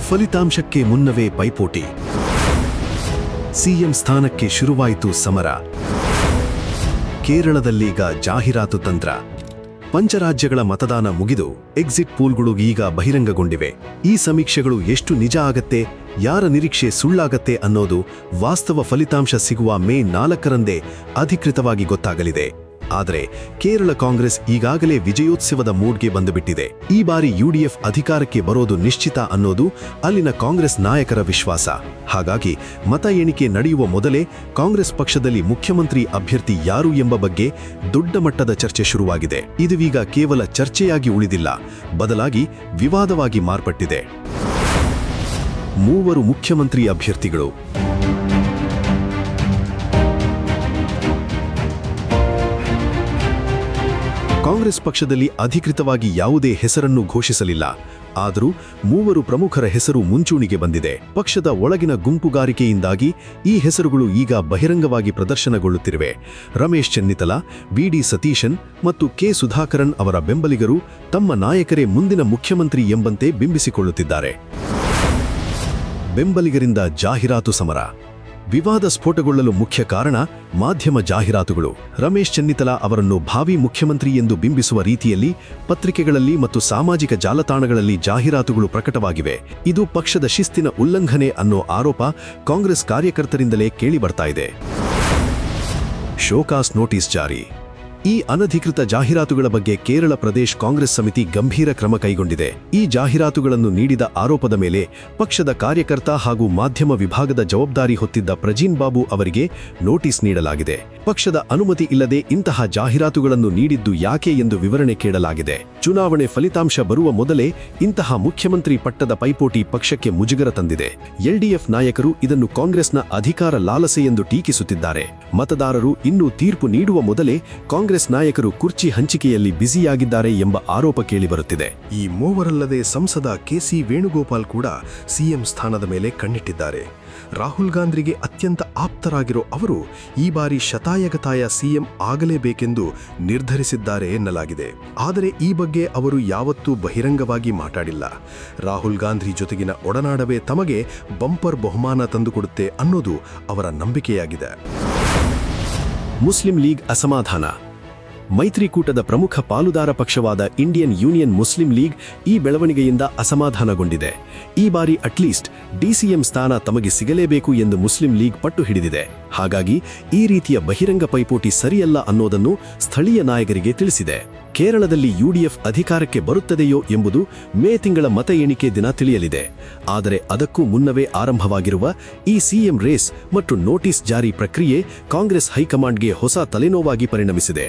ಫಲಿತಾಂಶಕ್ಕೆ ಮುನ್ನವೇ ಪೈಪೋಟಿ. ಸಿಎಂ ಸ್ಥಾನಕ್ಕೆ ಶುರುವಾಯಿತು ಸಮರ. ಕೇರಳದಲ್ಲೀಗ ಜಾಹೀರಾತು ತಂತ್ರ. ಪಂಚರಾಜ್ಯಗಳ ಮತದಾನ ಮುಗಿದು ಎಕ್ಸಿಟ್ ಪೋಲ್ಗಳು ಈಗ ಬಹಿರಂಗಗೊಂಡಿವೆ. ಈ ಸಮೀಕ್ಷೆಗಳು ಎಷ್ಟು ನಿಜ ಆಗತ್ತೆ, ಯಾರ ನಿರೀಕ್ಷೆ ಸುಳ್ಳಾಗತ್ತೆ ಅನ್ನೋದು ವಾಸ್ತವ ಫಲಿತಾಂಶ ಸಿಗುವ ಮೇ 4ರಂದೇ ಅಧಿಕೃತವಾಗಿ ಗೊತ್ತಾಗಲಿದೆ. ಆದರೆ ಕೇರಳ ಕಾಂಗ್ರೆಸ್ ಈಗಾಗಲೇ ವಿಜಯೋತ್ಸವದ ಮೂಡ್ಗೆ ಬಂದುಬಿಟ್ಟಿದೆ. ಈ ಬಾರಿ ಯುಡಿಎಫ್ ಅಧಿಕಾರಕ್ಕೆ ಬರೋದು ನಿಶ್ಚಿತ ಅನ್ನೋದು ಅಲ್ಲಿನ ಕಾಂಗ್ರೆಸ್ ನಾಯಕರ ವಿಶ್ವಾಸ. ಹಾಗಾಗಿ ಮತ ಎಣಿಕೆ ನಡೆಯುವ ಮೊದಲೇ ಕಾಂಗ್ರೆಸ್ ಪಕ್ಷದಲ್ಲಿ ಮುಖ್ಯಮಂತ್ರಿ ಅಭ್ಯರ್ಥಿ ಯಾರು ಎಂಬ ಬಗ್ಗೆ ದೊಡ್ಡ ಮಟ್ಟದ ಚರ್ಚೆ ಶುರುವಾಗಿದೆ. ಇದೀಗ ಕೇವಲ ಚರ್ಚೆಯಾಗಿ ಉಳಿದಿಲ್ಲ, ಬದಲಾಗಿ ವಿವಾದವಾಗಿ ಮಾರ್ಪಟ್ಟಿದೆ. ಮೂವರು ಮುಖ್ಯಮಂತ್ರಿ ಅಭ್ಯರ್ಥಿಗಳು. ಕಾಂಗ್ರೆಸ್ ಪಕ್ಷದಲ್ಲಿ ಅಧಿಕೃತವಾಗಿ ಯಾವುದೇ ಹೆಸರನ್ನು ಘೋಷಿಸಲಿಲ್ಲ. ಆದರೂ ಮೂವರು ಪ್ರಮುಖರ ಹೆಸರು ಮುಂಚೂಣಿಗೆ ಬಂದಿದೆ. ಪಕ್ಷದ ಒಳಗಿನ ಗುಂಪುಗಾರಿಕೆಯಿಂದಾಗಿ ಈ ಹೆಸರುಗಳು ಈಗ ಬಹಿರಂಗವಾಗಿ ಪ್ರದರ್ಶನಗೊಳ್ಳುತ್ತಿವೆ. ರಮೇಶ್ ಚೆನ್ನಿತ್ತಲ, ವಿ.ಡಿ. ಸತೀಶನ್ ಮತ್ತು ಕೆ. ಸುಧಾಕರನ್ ಅವರ ಬೆಂಬಲಿಗರು ತಮ್ಮ ನಾಯಕರೇ ಮುಂದಿನ ಮುಖ್ಯಮಂತ್ರಿ ಎಂಬಂತೆ ಬಿಂಬಿಸಿಕೊಳ್ಳುತ್ತಿದ್ದಾರೆ. ಬೆಂಬಲಿಗರಿಂದ ಜಾಹೀರಾತು ಸಮರ. ವಿವಾದ ಸ್ಫೋಟಗೊಳ್ಳಲು ಮುಖ್ಯ ಕಾರಣ ಮಾಧ್ಯಮ ಜಾಹೀರಾತುಗಳು. ರಮೇಶ್ ಚೆನ್ನಿತ್ತಲ ಅವರನ್ನು ಭಾವಿ ಮುಖ್ಯಮಂತ್ರಿ ಎಂದು ಬಿಂಬಿಸುವ ರೀತಿಯಲ್ಲಿ ಪತ್ರಿಕೆಗಳಲ್ಲಿ ಮತ್ತು ಸಾಮಾಜಿಕ ಜಾಲತಾಣಗಳಲ್ಲಿ ಜಾಹೀರಾತುಗಳು ಪ್ರಕಟವಾಗಿವೆ. ಇದು ಪಕ್ಷದ ಶಿಸ್ತಿನ ಉಲ್ಲಂಘನೆ ಅನ್ನೋ ಆರೋಪ ಕಾಂಗ್ರೆಸ್ ಕಾರ್ಯಕರ್ತರಿಂದಲೇ ಕೇಳಿಬರ್ತಾ ಇದೆ. ಶೋಕಾಸ್ ನೋಟಿಸ್ ಜಾರಿ. ಈ ಅನಧಿಕೃತ ಜಾಹೀರಾತುಗಳ ಬಗ್ಗೆ ಕೇರಳ ಪ್ರದೇಶ್ ಕಾಂಗ್ರೆಸ್ ಸಮಿತಿ ಗಂಭೀರ ಕ್ರಮ ಕೈಗೊಂಡಿದೆ. ಈ ಜಾಹೀರಾತುಗಳನ್ನು ನೀಡಿದ ಆರೋಪದ ಮೇಲೆ ಪಕ್ಷದ ಕಾರ್ಯಕರ್ತ ಹಾಗೂ ಮಾಧ್ಯಮ ವಿಭಾಗದ ಜವಾಬ್ದಾರಿ ಹೊತ್ತಿದ್ದ ಪ್ರಜೀನ್ ಬಾಬು ಅವರಿಗೆ ನೋಟಿಸ್ ನೀಡಲಾಗಿದೆ. ಪಕ್ಷದ ಅನುಮತಿ ಇಲ್ಲದೆ ಇಂತಹ ಜಾಹೀರಾತುಗಳನ್ನು ನೀಡಿದ್ದು ಯಾಕೆ ಎಂದು ವಿವರಣೆ ಕೇಳಲಾಗಿದೆ. ಚುನಾವಣೆ ಫಲಿತಾಂಶ ಬರುವ ಮೊದಲೇ ಇಂತಹ ಮುಖ್ಯಮಂತ್ರಿ ಪಟ್ಟದ ಪೈಪೋಟಿ ಪಕ್ಷಕ್ಕೆ ಮುಜುಗರ ತಂದಿದೆ. ಎಲ್ಡಿಎಫ್ ನಾಯಕರು ಇದನ್ನು ಕಾಂಗ್ರೆಸ್ನ ಅಧಿಕಾರ ಲಾಲಸೆ ಎಂದು ಟೀಕಿಸುತ್ತಿದ್ದಾರೆ. ಮತದಾರರು ಇನ್ನೂ ತೀರ್ಪು ನೀಡುವ ಮೊದಲೇ ಕಾಂಗ್ರೆಸ್ ನಾಯಕರು ಕುರ್ಚಿ ಹಂಚಿಕೆಯಲ್ಲಿ ಬ್ಯುಸಿಯಾಗಿದ್ದಾರೆ ಎಂಬ ಆರೋಪ ಕೇಳಿಬರುತ್ತಿದೆ. ಈ ಮೂವರಲ್ಲದೆ ಸಂಸದ ಕೆ.ಸಿ. ವೇಣುಗೋಪಾಲ್ ಕೂಡ ಸಿಎಂ ಸ್ಥಾನದ ಮೇಲೆ ಕಣ್ಣಿಟ್ಟಿದ್ದಾರೆ. ರಾಹುಲ್ ಗಾಂಧಿಗೆ ಅತ್ಯಂತ ಆಪ್ತರಾಗಿರೋ ಅವರು ಈ ಬಾರಿ ಶತಾಯಗತಾಯ ಸಿಎಂ ಆಗಲೇಬೇಕೆಂದು ನಿರ್ಧರಿಸಿದ್ದಾರೆ ಎನ್ನಲಾಗಿದೆ. ಆದರೆ ಈ ಬಗ್ಗೆ ಅವರು ಯಾವತ್ತೂ ಬಹಿರಂಗವಾಗಿ ಮಾತಾಡಿಲ್ಲ. ರಾಹುಲ್ ಗಾಂಧಿ ಜೊತೆಗಿನ ಒಡನಾಡವೇ ತಮಗೆ ಬಂಪರ್ ಬಹುಮಾನ ತಂದುಕೊಡುತ್ತೆ ಅನ್ನೋದು ಅವರ ನಂಬಿಕೆಯಾಗಿದೆ. ಮುಸ್ಲಿಂ ಲೀಗ್ ಅಸಮಾಧಾನ. ಮೈತ್ರಿಕೂಟದ ಪ್ರಮುಖ ಪಾಲುದಾರ ಪಕ್ಷವಾದ ಇಂಡಿಯನ್ ಯೂನಿಯನ್ ಮುಸ್ಲಿಂ ಲೀಗ್ ಈ ಬೆಳವಣಿಗೆಯಿಂದ ಅಸಮಾಧಾನಗೊಂಡಿದೆ. ಈ ಬಾರಿ ಅಟ್ಲೀಸ್ಟ್ ಡಿಸಿಎಂ ಸ್ಥಾನ ತಮಗೆ ಸಿಗಲೇಬೇಕು ಎಂದು ಮುಸ್ಲಿಂ ಲೀಗ್ ಪಟ್ಟು ಹಿಡಿದಿದೆ. ಹಾಗಾಗಿ ಈ ರೀತಿಯ ಬಹಿರಂಗ ಪೈಪೋಟಿ ಸರಿಯಲ್ಲ ಅನ್ನೋದನ್ನು ಸ್ಥಳೀಯ ನಾಯಕರಿಗೆ ತಿಳಿಸಿದೆ. ಕೇರಳದಲ್ಲಿ ಯುಡಿಎಫ್ ಅಧಿಕಾರಕ್ಕೆ ಬರುತ್ತದೆಯೋ ಎಂಬುದು ಮೇ ತಿಂಗಳ ಮತ ಎಣಿಕೆ ದಿನ ತಿಳಿಯಲಿದೆ. ಆದರೆ ಅದಕ್ಕೂ ಮುನ್ನವೇ ಆರಂಭವಾಗಿರುವ ಈ ಸಿಎಂ ರೇಸ್ ಮತ್ತು ನೋಟಿಸ್ ಜಾರಿ ಪ್ರಕ್ರಿಯೆ ಕಾಂಗ್ರೆಸ್ ಹೈಕಮಾಂಡ್ಗೆ ಹೊಸ ತಲೆನೋವಾಗಿ ಪರಿಣಮಿಸಿದೆ.